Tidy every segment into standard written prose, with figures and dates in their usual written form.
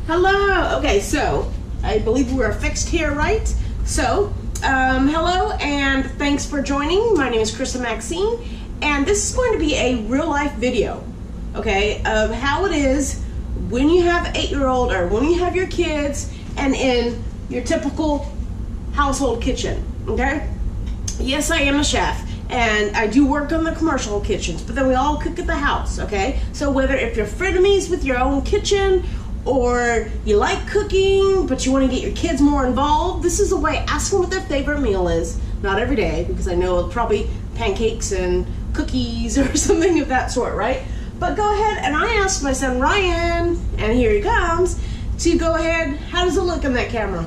Hello. Okay, so I believe we're fixed here, right? So, hello and thanks for joining. My name is Krista Maxine, and this is going to be a real life video, okay, of how it is when you have an 8-year-old or when you have your kids and in your typical household kitchen, okay? Yes, I am a chef. And I do work on the commercial kitchens, but then we all cook at the house, okay? So whether if you're frenemies with your own kitchen or you like cooking, but you want to get your kids more involved, this is a way. Ask them what their favorite meal is. Not every day, because I know it's probably pancakes and cookies or something of that sort, right? But go ahead, and I asked my son Ryan, and here he comes, to go ahead. How does it look in that camera?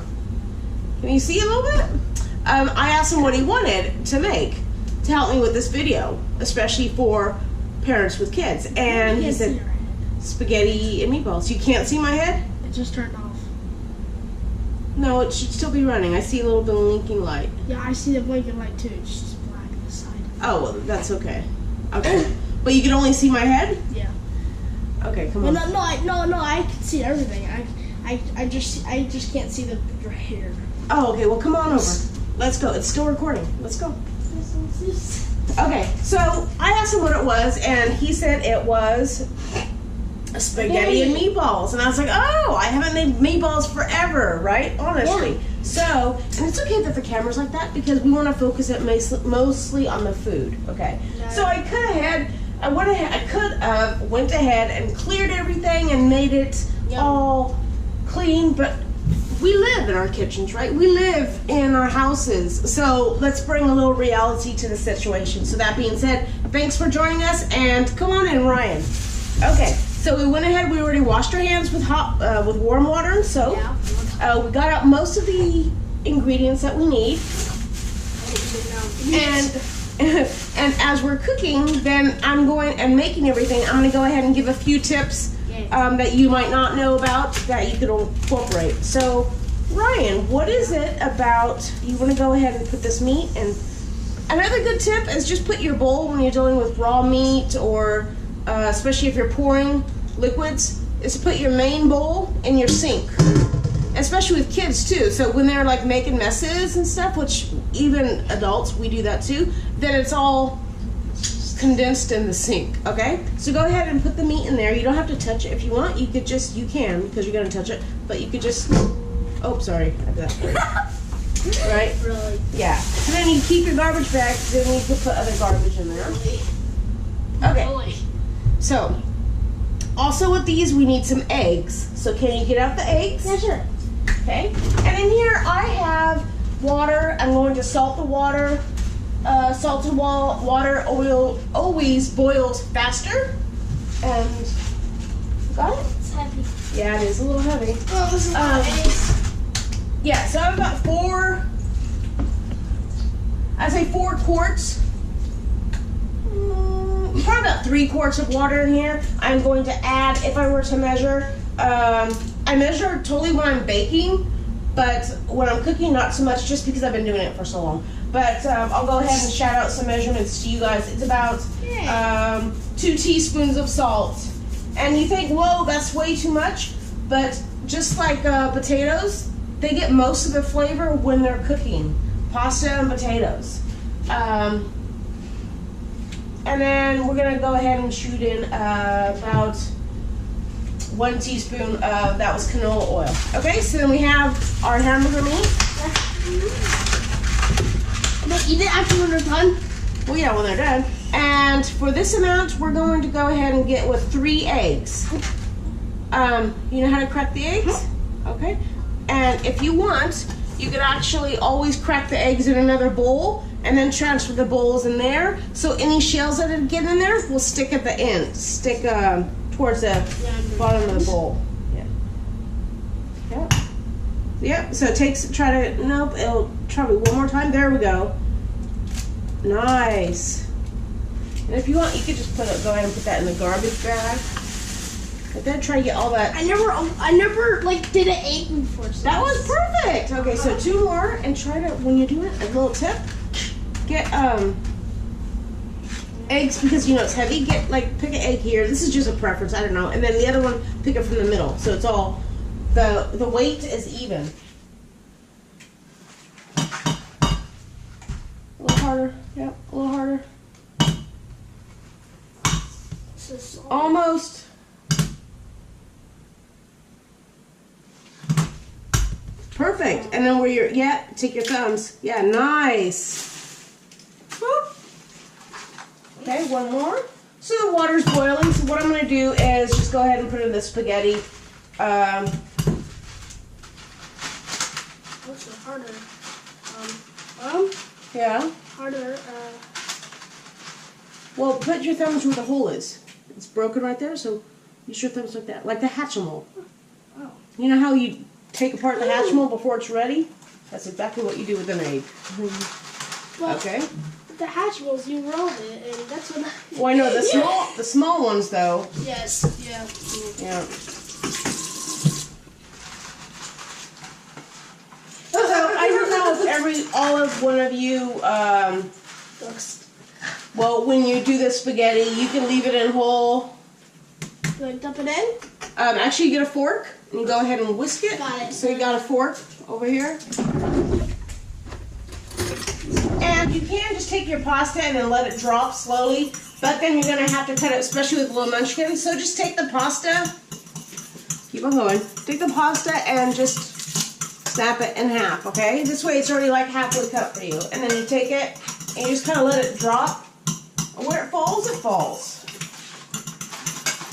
Can you see a little bit? I asked him what he wanted to make to help me with this video, especially for parents with kids. And he said spaghetti and meatballs. You can't see my head? It just turned off. No, it should still be running. I see a little bit of blinking light. Yeah, I see the blinking light too. It's just black on the side. Oh, well, that's okay. Okay. But you can only see my head? Yeah. Okay, come on. No, I can see everything. I just can't see your hair. Oh, okay, well come on over. Let's go. It's still recording. Let's go. Okay, so I asked him what it was, and he said it was spaghetti and meatballs. And I was like, oh, I haven't made meatballs forever, right? Honestly. Yeah. So, and it's okay that the camera's like that because we want to focus it mostly on the food, okay? Yeah. So I went ahead and cleared everything and made it all clean, but we live in our kitchens, right? We live in our houses. So let's bring a little reality to the situation. So that being said, thanks for joining us, and come on in, Ryan. Okay, so we went ahead, we already washed our hands with with warm water and soap. Yeah. We got out most of the ingredients that we need. And as we're cooking, then I'm going and making everything, I'm gonna go ahead and give a few tips that you might not know about that you could incorporate. So, Ryan, what is it about, you want to go ahead and put this meat in? Another good tip is just put your bowl when you're dealing with raw meat, or especially if you're pouring liquids, is to put your main bowl in your sink. Especially with kids too. So when they're like making messes and stuff, which even adults, we do that too, then it's all condensed in the sink, okay? So go ahead and put the meat in there. You don't have to touch it. If you want, you can, because you're gonna touch it, but you could just, oh, sorry, I did that for you. Right? Really? Yeah. And then you keep your garbage bag, then you can put other garbage in there. Okay. Really? So, also with these, we need some eggs. So can you get out the eggs? Yeah, sure. Okay. And in here, I have water. I'm going to salt the water. Salted water always boils faster. And got it? It's heavy. Yeah, it is a little heavy. Oh, this is nice. Yeah, so I've got 4 quarts. Probably about 3 quarts of water in here. I'm going to add, if I were to measure, I measure totally when I'm baking, but when I'm cooking, not so much, just because I've been doing it for so long. But I'll go ahead and shout out some measurements to you guys. It's about 2 teaspoons of salt. And you think, whoa, that's way too much. But just like potatoes, they get most of the flavor when they're cooking. Pasta and potatoes. And then we're going to go ahead and shoot in about 1 teaspoon of, that was canola oil. Okay, so then we have our hamburger meat. They eat it after when they're done? Well, yeah, when they're done. And for this amount, we're going to go ahead and get with 3 eggs. You know how to crack the eggs? Okay. And if you want, you could actually always crack the eggs in another bowl and then transfer the bowls in there. So any shells that get in there will stick at the end, stick towards the bottom of the bowl. Yeah. Yep. Yep. So it takes, nope, it'll try one more time. There we go. Nice. And if you want, you could just go ahead and put that in the garbage bag. But then try to get all that. I never like did an egg before. So that was perfect. Okay, so 2 more, and try to, when you do it, a little tip, get eggs, because you know it's heavy. Pick an egg here. This is just a preference. I don't know. And then the other one, pick it from the middle, so it's all the weight is even. A little harder. Yep, a little harder. Almost. Perfect. And then where you're, yeah, take your thumbs. Yeah, nice. Whoop. Okay, one more. So the water's boiling. So what I'm going to do is just go ahead and put in the spaghetti. What's the harder? Yeah. Harder. Well, put your thumbs where the hole is. It's broken right there, so use your thumbs like that, like the Hatchimal. Oh. You know how you take apart the Hatchimal before it's ready? That's exactly what you do with an egg. Well, okay. The Hatchimals, you roll it, and that's what. Well, I know the small ones though. Yes. Yeah. Yeah. So I don't know if all of one of you. Well, when you do the spaghetti, you can leave it in whole. Do I dump it in? Actually, you get a fork and you go ahead and whisk it. Got it. So you got a fork over here. And you can just take your pasta and then let it drop slowly, but then you're going to have to cut it, especially with little munchkins. So just take the pasta, keep on going, take the pasta and just snap it in half, okay? This way it's already like halfway cut for you. And then you take it and you just kind of let it drop. And where it falls, it falls.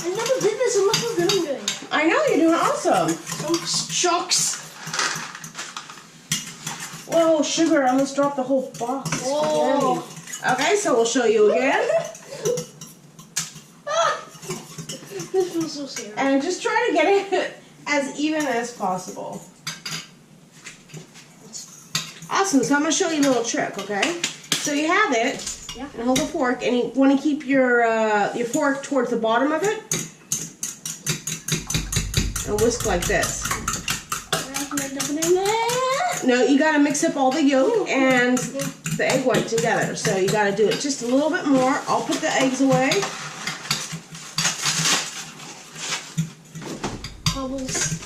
I never did this and look how good I'm doing. I know, you're doing awesome. Some shucks. Whoa, sugar, I almost dropped the whole box. Whoa. Okay, so we'll show you again. This feels so scary. And just try to get it as even as possible. Awesome, so I'm going to show you a little trick, okay? So you have it, Yeah. and hold the fork, and you want to keep your fork towards the bottom of it, and whisk like this. No, you got to mix up all the yolk and the egg white together. So you got to do it just a little bit more. I'll put the eggs away. Bubbles.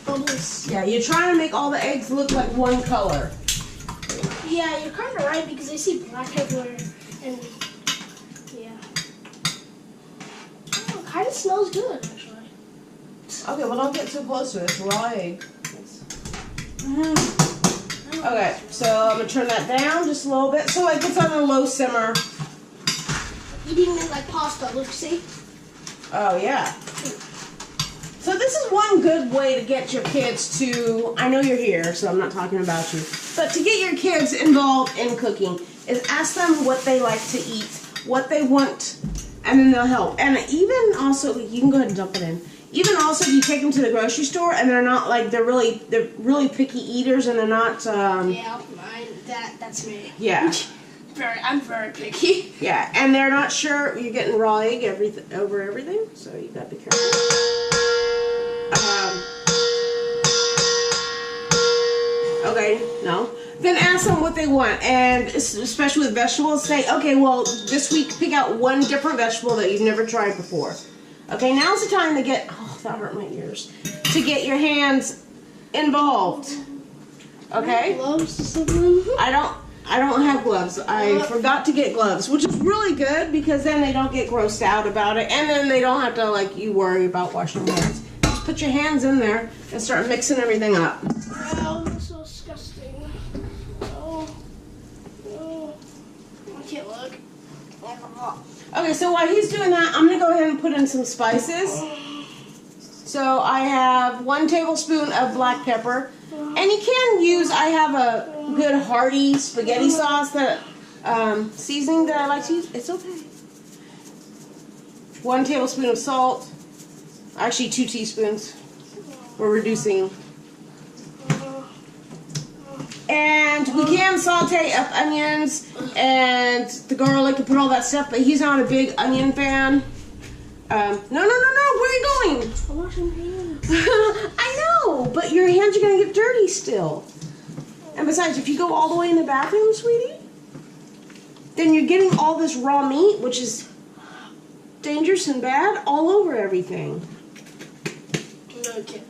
Bubbles. Yeah, you're trying to make all the eggs look like one color. Yeah, you're kind of right because I see black everywhere. And yeah. Oh, it kind of smells good, actually. Okay, well don't get too close to it. It's raw egg. Okay, so I'm going to turn that down just a little bit so it gets on a low simmer. Eating it like pasta, look, see? Oh, yeah. So this is one good way to get your kids to, I know you're here, so I'm not talking about you, but to get your kids involved in cooking is ask them what they like to eat, what they want, and then they'll help. And even also, you can go ahead and dump it in. Even also, if you take them to the grocery store and they're not like they're really picky eaters and they're not. Yeah, that's me. Yeah. I'm very picky. Yeah, and they're not sure. You're getting raw egg over everything, so you gotta be careful. Okay, no. Then ask them what they want, and especially with vegetables, say, okay, well, this week pick out one different vegetable that you've never tried before. Okay, now's the time to get, oh, that hurt my ears, to get your hands involved. Okay? Gloves or something? I don't have gloves. I forgot to get gloves, which is really good because then they don't get grossed out about it, and then they don't have to, like, you worry about washing your hands. Just put your hands in there and start mixing everything up. Oh, that's so disgusting. Oh, I can't look. Okay, so while he's doing that, I'm going to go ahead and put in some spices. So I have 1 tablespoon of black pepper. And you can use, I have a good hearty spaghetti sauce that seasoning that I like to use. It's okay. 1 tablespoon of salt. Actually 2 teaspoons. We're reducing. And we can saute up onions and the garlic and put all that stuff, but he's not a big onion fan. No, where are you going? I'm washing hands. I know, but your hands are going to get dirty still. And besides, if you go all the way in the bathroom, sweetie, then you're getting all this raw meat, which is dangerous and bad, all over everything. No, I can't.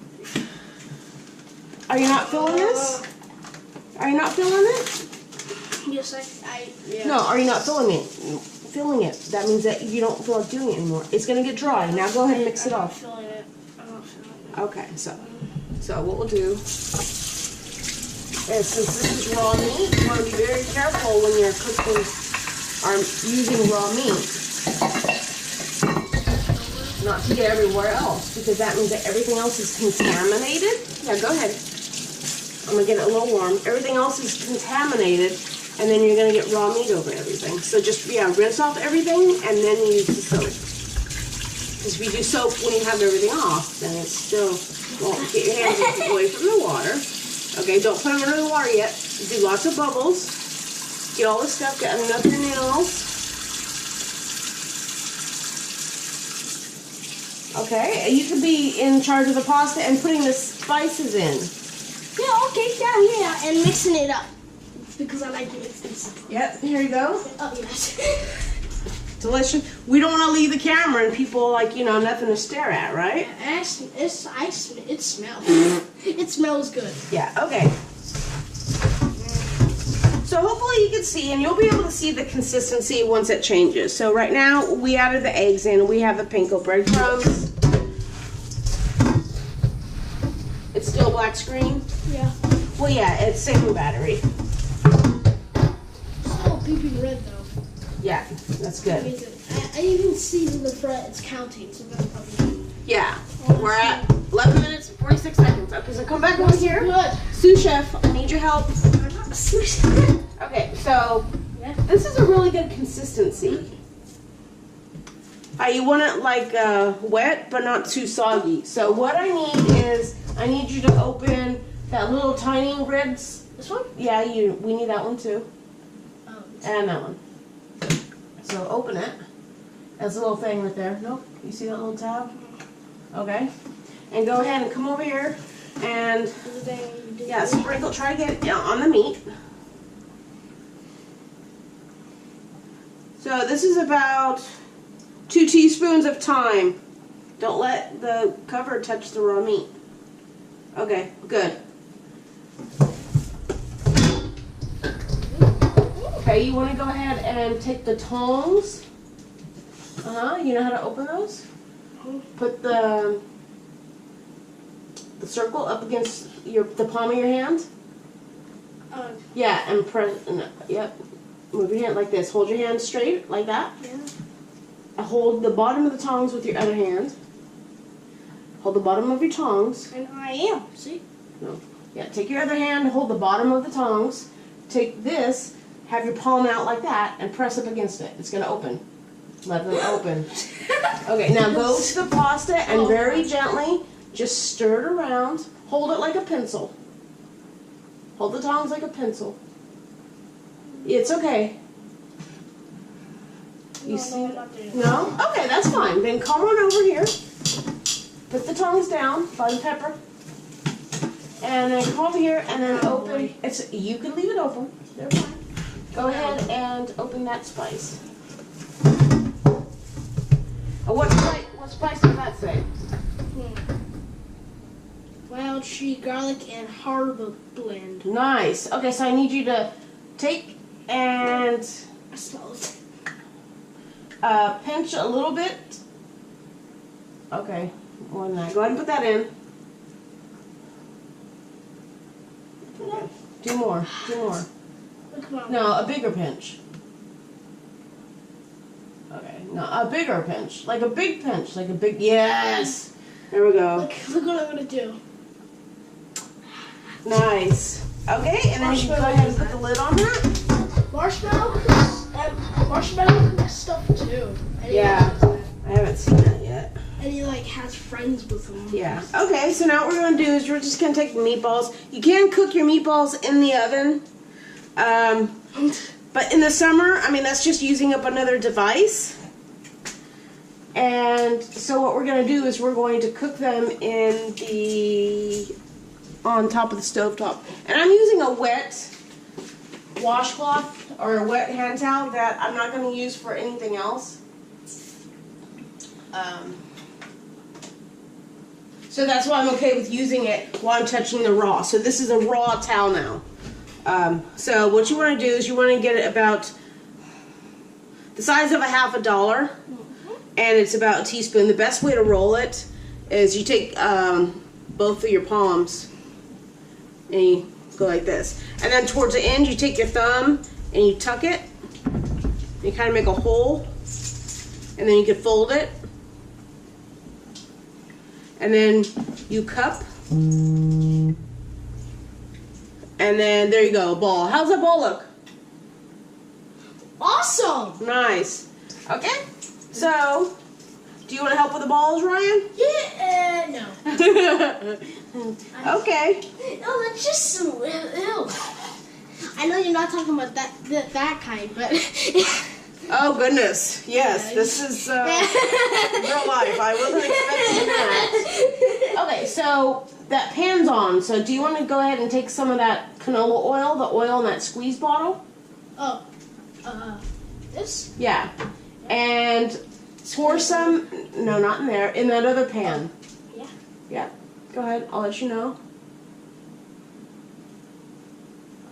Are you not feeling this? Are you not feeling it? Yes, yeah. No, are you not feeling it? Feeling it. That means that you don't feel like doing it anymore. It's gonna get dry. Now go ahead and mix it off. I'm not feeling it. I'm not feeling it. Okay, so what we'll do is, since this is raw meat, you want to be very careful when you're cooking or using raw meat, not to get everywhere else, because that means that everything else is contaminated. Yeah, go ahead. I'm gonna get it a little warm. Everything else is contaminated, and then you're gonna get raw meat over everything. So just rinse off everything, and then you use the soap. Because if you do soap when you have everything off, then it still won't get your hands away from the water. Okay, don't put them under the water yet. Do lots of bubbles. Get all the stuff, get enough of your nails. Okay, you could be in charge of the pasta and putting the spices in. Yeah, okay, yeah, and mixing it up. Because I like it mixed up. Yep, here you go. Oh, yes. Delicious. We don't want to leave the camera and people like, nothing to stare at, right? It smells. It smells good. Yeah, okay. So hopefully you can see, and you'll be able to see the consistency once it changes. So right now, we added the eggs in. We have the panko breadcrumbs. It's still black screen? Yeah. Well, yeah, it's saving battery. Still beeping red, though. Yeah, that's good. I even see in the front it's counting, so that's probably... Yeah, we're at 11 minutes and 46 seconds. Okay, so come back over here. Good. Sous chef, I need your help. I'm not a sous chef. Okay, so this is a really good consistency. You want it like wet, but not too soggy. So what I need is, I need you to open that little tiny ribs. This one? Yeah, we need that one too. Oh. And that one. So open it. That's a little thing right there. Nope. You see that little tab? Okay. And go ahead and come over here and sprinkle. Try to get it on the meat. So this is about 2 teaspoons of thyme. Don't let the cover touch the raw meat. Okay, good. Okay, you want to go ahead and take the tongs. You know how to open those? Put the circle up against the palm of your hand. Yeah, and press. Yep. Move your hand like this. Hold your hand straight like that. Yeah. Hold the bottom of the tongs with your other hand. Hold the bottom of your tongs. And I am. See? No. Yeah. Take your other hand. Hold the bottom of the tongs. Take this. Have your palm out like that and press up against it. It's gonna open. Let them open. Okay, now go to the pasta and very gently just stir it around. Hold it like a pencil. Hold the tongs like a pencil. It's okay. You see? No? Okay, that's fine. Then come on over here. Put the tongs down by the pepper. And then come over here and then open. You can leave it open. They're fine. Go ahead and open that spice. What spice does that say? Wild tree, garlic, and herb blend. Nice. Okay, so I need you to take and I smell it. pinch a little bit. Okay, more than that. Go ahead and put that in. Okay. Do more. Do more. No, a bigger pinch. Okay, no, a bigger pinch. Like a big pinch. Like a big, yes! There we go. Look what I'm gonna do. Nice. Okay, and then you can go ahead and put the lid on that. Marshmallow stuff too. Yeah, I haven't seen that yet. And he has friends with him. Yeah. Okay, so now what we're going to do is we're just going to take the meatballs. You can cook your meatballs in the oven. But in the summer, that's just using up another device. And so what we're going to do is we're going to cook them on top of the stovetop. And I'm using a wet washcloth or a wet hand towel that I'm not going to use for anything So that's why I'm okay with using it while I'm touching the raw. So this is a raw towel now. So what you want to do is you want to get it about the size of a half $1, and it's about a teaspoon. The best way to roll it is you take both of your palms and you go like this. And then towards the end, you take your thumb and you tuck it. You kind of make a hole, and then you can fold it. And then you cup. And then there you go, a ball. How's that ball look? Awesome! Nice. Okay, so do you want to help with the balls, Ryan? Yeah, no. Okay. No, that's just so ew. I know you're not talking about that kind, but... Oh, goodness. Yes, this is real life. I wasn't expecting that. Okay, so that pan's on. So do you want to go ahead and take some of that canola oil, the oil in that squeeze bottle? Oh, this? Yeah. And pour some, no, not in there, in that other pan. Yeah. Yeah. Go ahead. I'll let you know.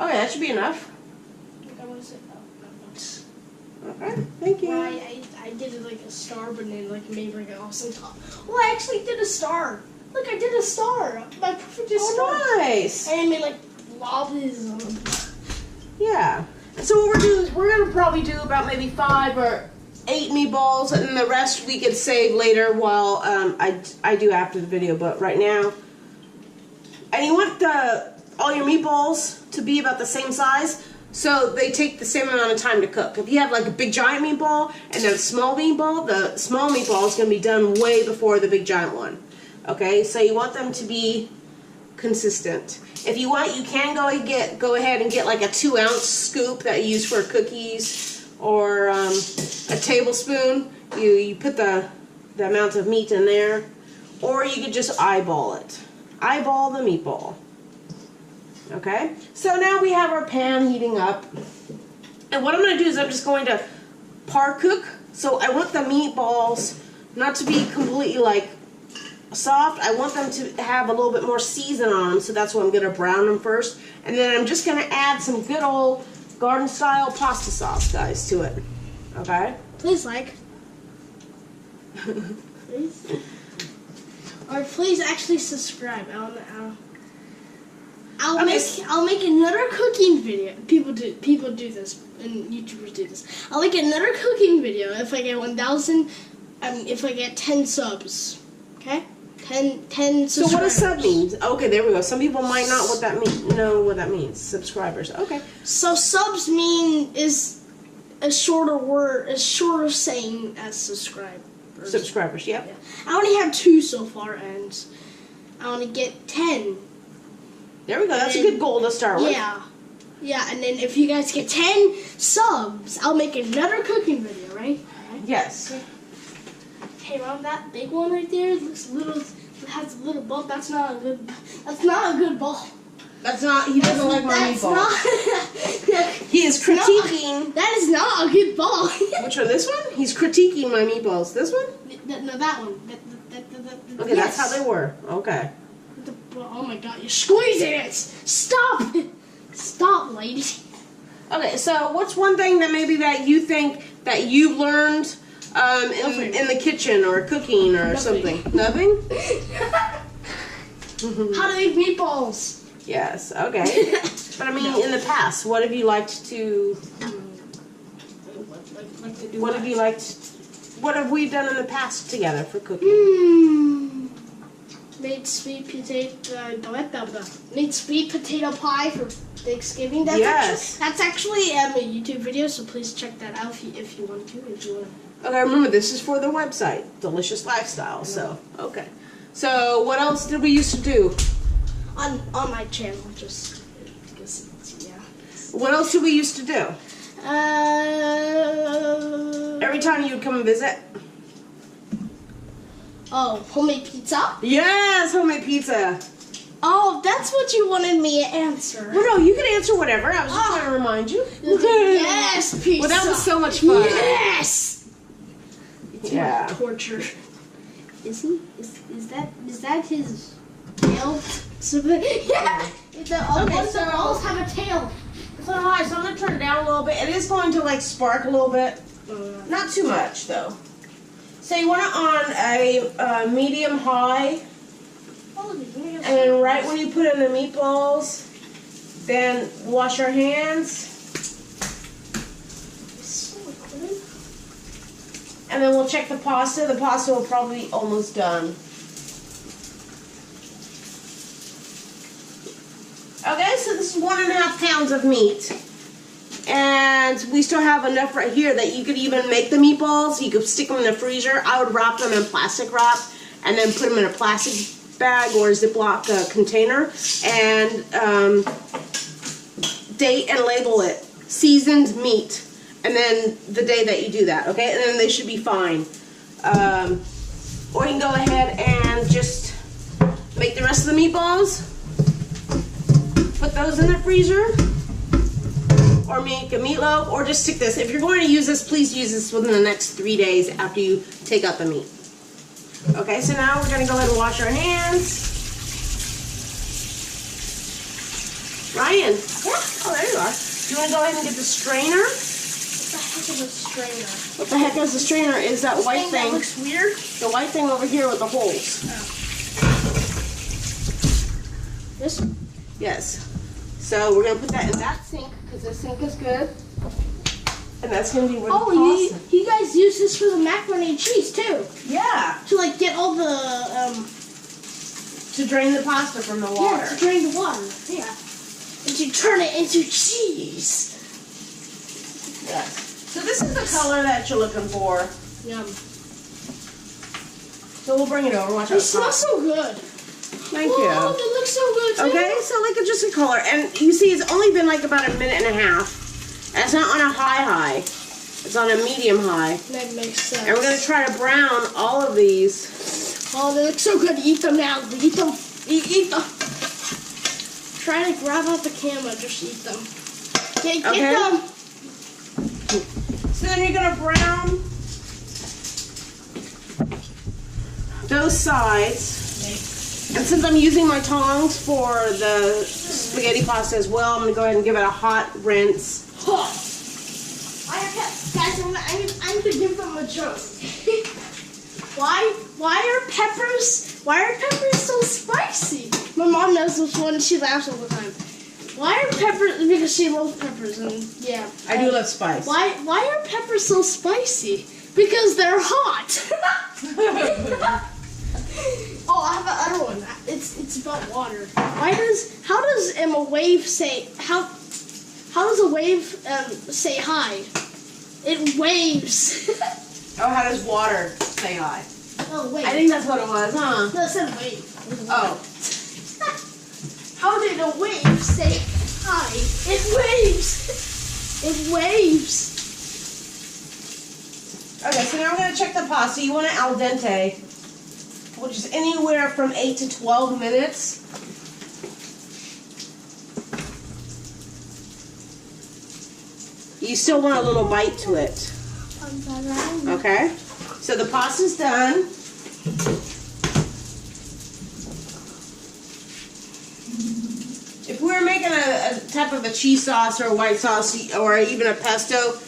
Okay, that should be enough. Okay, thank you. Well, I did it like a star, but then like made like an awesome top. Well, I actually did a star. Look, I did a star. My perfect star. Oh, nice. And I made like lobbies on them. Yeah. So what we're doing is we're gonna probably do about maybe 5 or 8 meatballs, and the rest we could save later while I do after the video. But right now, and you want all your meatballs to be about the same size, so they take the same amount of time to cook. If you have like a big giant meatball and then a small meatball, the small meatball is gonna be done way before the big giant one. Okay, so you want them to be consistent. If you want, you can go ahead and get like a 2-ounce scoop that you use for cookies, or a tablespoon. You put the amount of meat in there, or you could just eyeball it. Eyeball the meatball. Okay, so now we have our pan heating up, and what I'm going to do is I'm just going to par cook. So I want the meatballs not to be completely like soft. I want them to have a little bit more season on them, so that's why I'm going to brown them first. And then I'm just going to add some good old garden style pasta sauce, guys, to it. Okay? Please like. Please. Or please actually subscribe. I'll make another cooking video. People do this, and YouTubers do this. I'll make another cooking video if I get 1,000. If I get 10 subs. Okay? 10 subscribers. So what does sub mean? Okay, there we go. Some people might not know what that means. Subscribers. Okay. So subs is a shorter word, a shorter saying as subscribers. Subscribers, yep. Yeah. I only have 2 so far, and I want to get 10. There we go. That's a good goal to start with. Yeah. Yeah, and then if you guys get 10 subs, I'll make another cooking video, right? Yes. Hey, Mom, that big one right there looks a little, has a little bump. That's not a good ball. That's not, he doesn't like my meatball. He is No, critiquing. that is not a good ball. Which one? This one? He's critiquing my meatballs. This one? No, that one. Okay, yes. that's how they were. Okay. Oh my God, you're squeezing it! Stop! Stop, lady. Okay, so what's one thing that maybe that you think that you've learned in the kitchen or cooking or something? Nothing? How to make meatballs. Yes, okay. But I mean, in the past, what have you liked to... What have we done in the past together for cooking? Made sweet potato pie for Thanksgiving. That's actually a YouTube video, so please check that out if you want to. Okay, remember this is for the website, Delicious Lifestyle. So okay. So what else did we used to do? On my channel, just because yeah. What else did we used to do? Every time you would come and visit. Oh, homemade pizza? Yes, homemade pizza. Oh, that's what you wanted me to answer. Well, no, you can answer whatever. I was just trying to remind you. Yes, pizza. Well, that was so much fun. Yes. Yeah. Torture. Is is that his tail? Yeah. Meatballs have a tail. So high, so I'm gonna turn it down a little bit. It is going to like spark a little bit. Not too much though. So you want it on a medium high. And then right when you put in the meatballs, then wash your hands. And then we'll check the pasta. The pasta will probably be almost done. Okay, so this is 1.5 pounds of meat. And we still have enough right here that you could even make the meatballs. You could stick them in the freezer. I would wrap them in plastic wrap and then put them in a plastic bag or a Ziploc container and date and label it. Seasoned meat. And then the day that you do that, okay? And then they should be fine. Or you can go ahead and just make the rest of the meatballs. Put those in the freezer. Or make a meatloaf, or just stick this. If you're going to use this, please use this within the next 3 days after you take out the meat. Okay, so now we're going to go ahead and wash our hands. Ryan. Yeah. Oh, there you are. Do you want to go ahead and get the strainer? What the heck is a strainer? What the heck is a strainer? Is that white thing? That looks weird. The white thing over here with the holes. Oh. This? Yes. So we're going to put that in that sink because the sink is good. And that's going to be where the pasta. You guys use this for the macaroni and cheese too. Yeah. To like get all the To drain the pasta from the water. Yeah, to drain the water. Yeah. And to turn it into cheese. Yes. So this is the color that you're looking for. Yum. So we'll bring it over. Watch out. It smells so good. Thank you. Oh, it looks so good too. Okay, so like just a color. And you see it's only been like about 1.5 minutes. And it's not on a high. It's on a medium high. That makes sense. And we're going to try to brown all of these. Oh, they look so good. Eat them now. Eat them. Eat them. Try to grab out the camera. Just eat them. Okay, get them. So then you're going to brown those sides. And since I'm using my tongs for the spaghetti pasta as well, I'm going to go ahead and give it a hot rinse. Guys, I'm going to give them a joke. Why are peppers so spicy? My mom knows this one and she laughs all the time. Why are peppers, because she loves peppers and yeah. I do love spice. Why are peppers so spicy? Because they're hot. Oh, I have another one. It's about water. How does a wave say say hi? It waves. Oh, how does water say hi? Oh, wait. I think that's what it was, huh? No, it said wave. Oh. How did a wave say hi? It waves. It waves. Okay, so now we're going to check the pasta. You want it al dente, which is anywhere from 8 to 12 minutes. You still want a little bite to it. Okay? So the pasta's done. If we were making a type of a cheese sauce or a white sauce or even a pesto,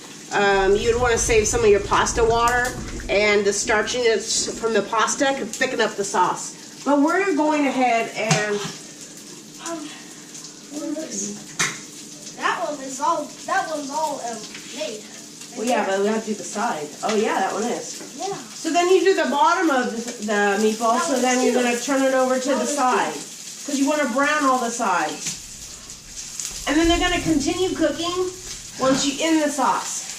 you'd want to save some of your pasta water, and the starchiness from the pasta could thicken up the sauce. But we're going ahead and that one's all made. well, yeah, but we have to do the side. Oh yeah, that one is. Yeah. So then you do the bottom of the meatball. So then you're going to turn it over to the side because you want to brown all the sides. And then they're going to continue cooking once you in the sauce.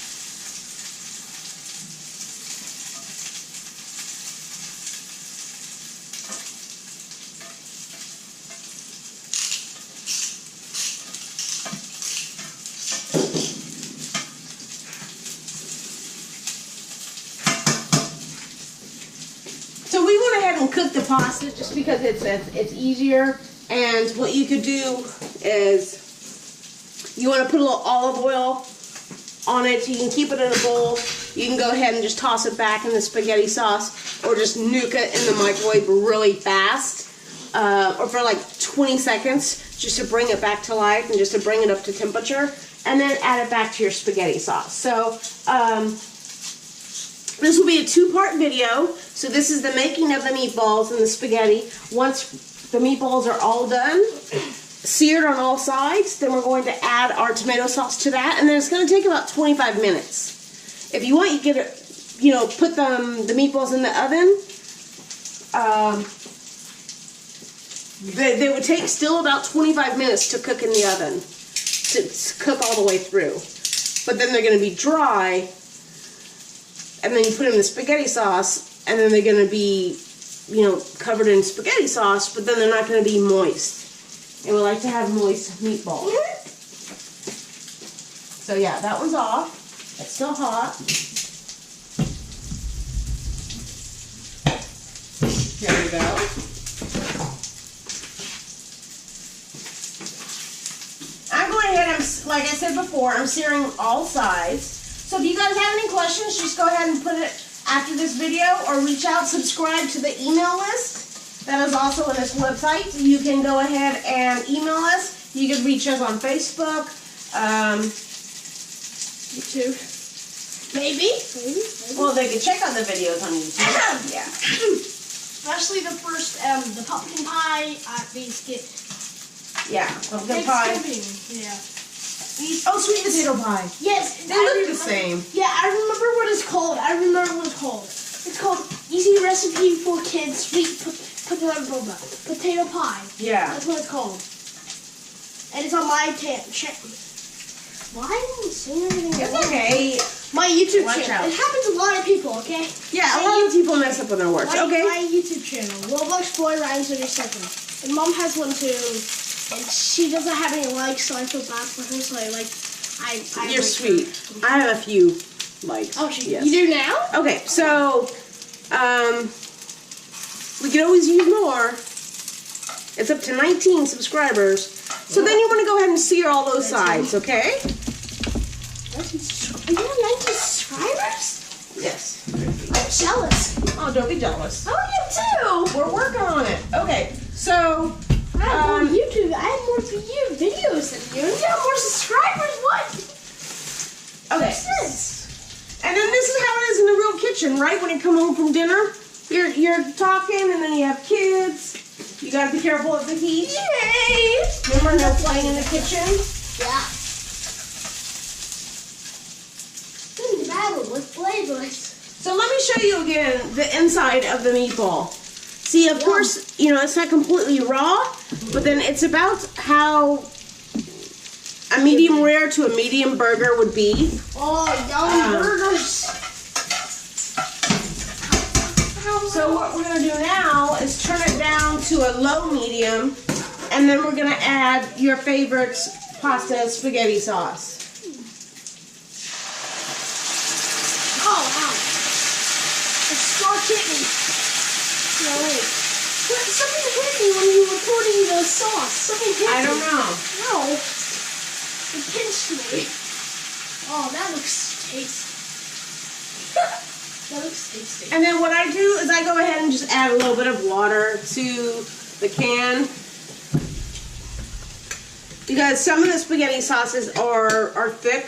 So we went ahead and cooked the pasta just because it's easier. And what you could do is you want to put a little olive oil on it. You can keep it in a bowl. You can go ahead and just toss it back in the spaghetti sauce, or just nuke it in the microwave really fast, or for like 20 seconds, just to bring it back to life and just to bring it up to temperature, and then add it back to your spaghetti sauce. So this will be a two-part video. So this is the making of the meatballs and the spaghetti. Once the meatballs are all done, seared on all sides, then we're going to add our tomato sauce to that, and then it's going to take about 25 minutes. If you want, you get it, you know, put the meatballs in the oven. They would take still about 25 minutes to cook in the oven, to cook all the way through. But then they're going to be dry, and then you put them in the spaghetti sauce, and then they're going to be, you know, covered in spaghetti sauce, but then they're not going to be moist. And we like to have moist meatballs. So yeah, that one's off. It's still hot. There we go. I'm going ahead, like I said before, I'm searing all sides. So if you guys have any questions, just go ahead and put it after this video, or reach out, subscribe to the email list. That is also on this website. You can go ahead and email us. You can reach us on Facebook, YouTube. Maybe. Well, they can check out the videos on YouTube. Yeah. Especially the first, the pumpkin pie. These get. Yeah, pumpkin pie. Yeah. Oh, sweet potato pie. Yes, they look the same. Yeah, I remember what it's called. It's called Easy Recipe for Kids Sweet Potato Pie. Yeah. That's what it's called. And it's on my channel. Why didn't you say anything? It's okay. My YouTube Watch channel. out. It happens to a lot of people, okay? Yeah, a lot of people mess up on their words. Okay. My YouTube channel, Roblox Boy Rhymes on your second. And Mom has one too. And she doesn't have any likes, so I feel bad for her. So I You're like sweet. Her. I have a few likes. Oh, yes. You do now? Okay, so we could always use more. It's up to 19 subscribers. So then you want to go ahead and sear all those sides, okay? You have 19 subscribers? Yes. I'm jealous. Oh, don't be jealous. Oh, you too. We're working on it. Okay, so I have more YouTube. I have more videos than you. You have more subscribers. What? Okay. What's this? And then this is how it is in the real kitchen, right? When you come home from dinner, you're talking, and then you have kids. You gotta be careful of the heat. Yay! Remember, no playing in the kitchen. Yeah. Good battle with flavors. So let me show you again the inside of the meatball. See, of course, you know, it's not completely raw, but then it's about how a medium rare to a medium burger would be. Oh, yum burgers. So what we're going to do now is turn it down to a low medium, and then we're going to add your favorite pasta spaghetti sauce. Oh, wow. It's Star Kitten. No, wait. Something hit me when you were recording the sauce. Something hit me. I don't know. No. It pinched me. Oh, that looks tasty. That looks tasty. And then what I do is I go ahead and just add a little bit of water to the can. Because some of the spaghetti sauces are thick.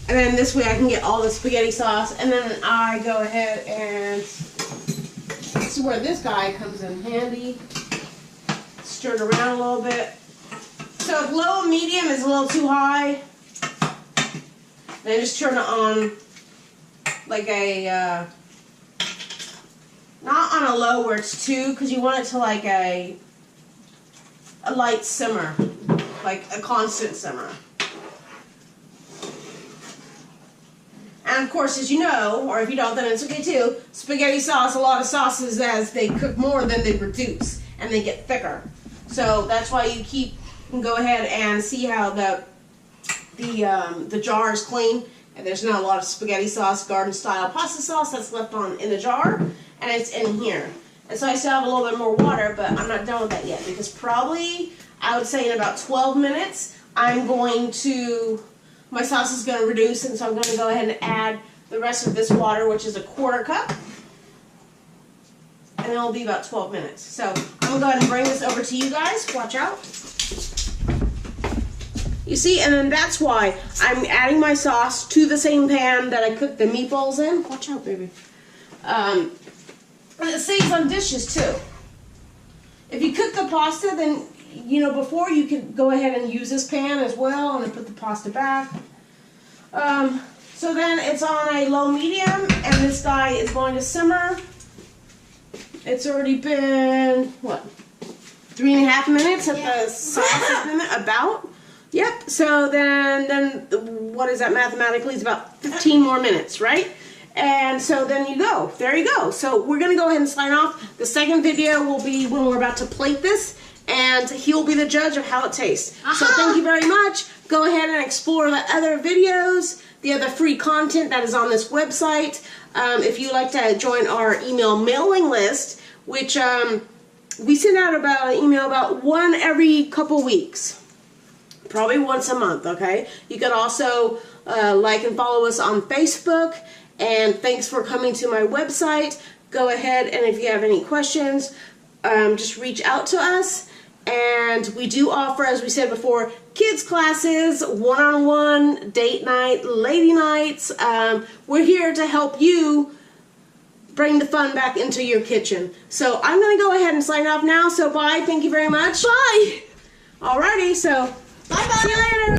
And then this way I can get all the spaghetti sauce. And then I go ahead and, this is where this guy comes in handy. Stir it around a little bit. So if low and medium is a little too high, then just turn it on like a, not on a low where it's too, because you want it to like a light simmer, like a constant simmer. And of course, as you know, or if you don't, then it's okay too, spaghetti sauce, a lot of sauces, as they cook more, then they reduce and they get thicker. So that's why you can go ahead and see how the jar is clean, and there's not a lot of spaghetti sauce, garden style pasta sauce that's left in the jar, and it's in here. And so I still have a little bit more water, but I'm not done with that yet, because probably I would say in about 12 minutes my sauce is going to reduce, and so I'm going to go ahead and add the rest of this water, which is a 1/4 cup. And it'll be about 12 minutes. So I'm going to go ahead and bring this over to you guys. Watch out. You see, and then that's why I'm adding my sauce to the same pan that I cooked the meatballs in. Watch out, baby. And it saves on dishes too. If you cook the pasta, then, you know, before you can go ahead and use this pan as well and then put the pasta back. So then it's on a low medium, and this guy is going to simmer. It's already been, what, 3.5 minutes at the sauce has been about. Yep, so then what is that mathematically? It's about 15 more minutes, right? And so then there you go. So we're going to go ahead and sign off. The second video will be when we're about to plate this, and he'll be the judge of how it tastes. So thank you very much. Go ahead and explore the other videos, the other free content that is on this website. If you'd like to join our email mailing list, which we send out about an email about one every couple weeks. Probably once a month, okay? You can also like and follow us on Facebook. And thanks for coming to my website. Go ahead, and if you have any questions, just reach out to us. And we do offer, as we said before, kids classes, one-on-one, date night, lady nights. We're here to help you bring the fun back into your kitchen. So I'm going to go ahead and sign off now. So bye. Thank you very much. Bye. Alrighty, so Bye-bye. see you later.